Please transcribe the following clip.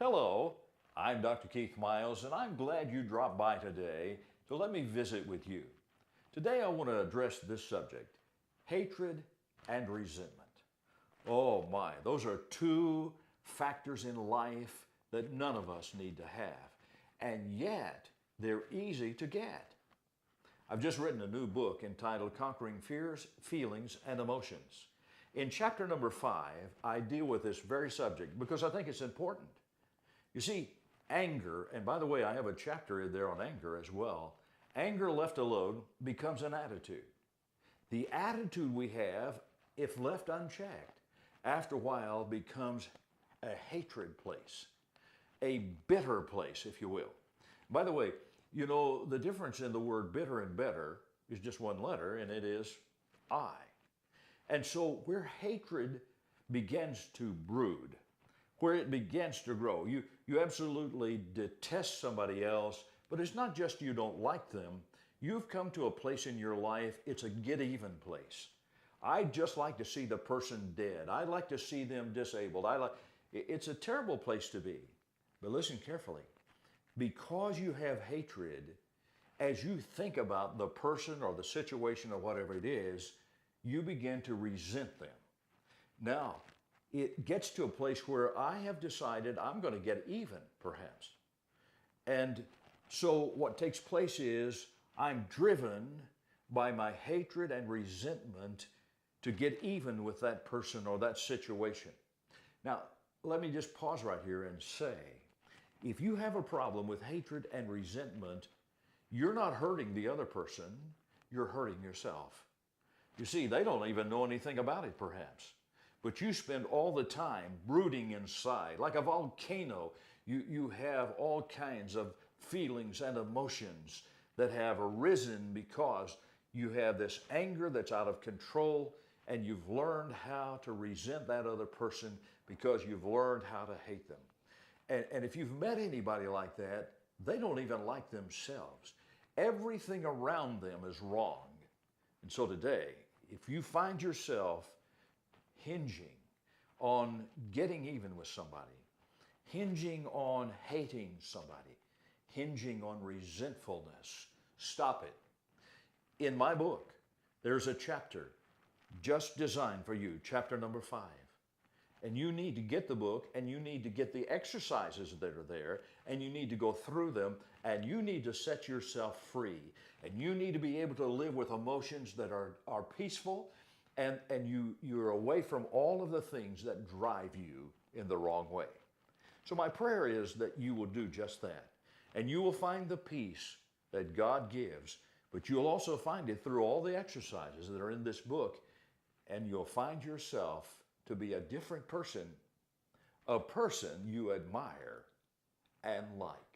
Hello, I'm Dr. Keith Miles, and I'm glad you dropped by today to let me visit with you. Today, I want to address this subject: hatred and resentment. Oh my, those are two factors in life that none of us need to have, and yet they're easy to get. I've just written a new book entitled Conquering Fears, Feelings, and Emotions. In chapter number 5, I deal with this very subject because I think it's important. You see, anger, and by the way, I have a chapter in there on anger as well. Anger left alone becomes an attitude. The attitude we have, if left unchecked, after a while becomes a hatred place, a bitter place, if you will. By the way, you know, the difference in the word bitter and better is just one letter, and it is I. And so where hatred begins to brood, where it begins to grow, you absolutely detest somebody else, but it's not just you don't like them. You've come to a place in your life, it's a get even place. I'd just like to see the person dead. I'd like to see them disabled. It's a terrible place to be. But listen carefully. Because you have hatred, as you think about the person or the situation or whatever it is, you begin to resent them. Now, it gets to a place where I have decided I'm going to get even, perhaps. And so what takes place is I'm driven by my hatred and resentment to get even with that person or that situation. Now, let me just pause right here and say, if you have a problem with hatred and resentment, you're not hurting the other person, you're hurting yourself. You see, they don't even know anything about it, perhaps. But you spend all the time brooding inside. Like a volcano, you have all kinds of feelings and emotions that have arisen because you have this anger that's out of control, and you've learned how to resent that other person because you've learned how to hate them. And if you've met anybody like that, they don't even like themselves. Everything around them is wrong. And so today, if you find yourself hinging on getting even with somebody, hinging on hating somebody, hinging on resentfulness, stop it. In my book, there's a chapter just designed for you, chapter number 5. And you need to get the book, and you need to get the exercises that are there, and you need to go through them, and you need to set yourself free. And you need to be able to live with emotions that are peaceful, and you're away from all of the things that drive you in the wrong way. So my prayer is that you will do just that. And you will find the peace that God gives, but you'll also find it through all the exercises that are in this book, and you'll find yourself to be a different person, a person you admire and like.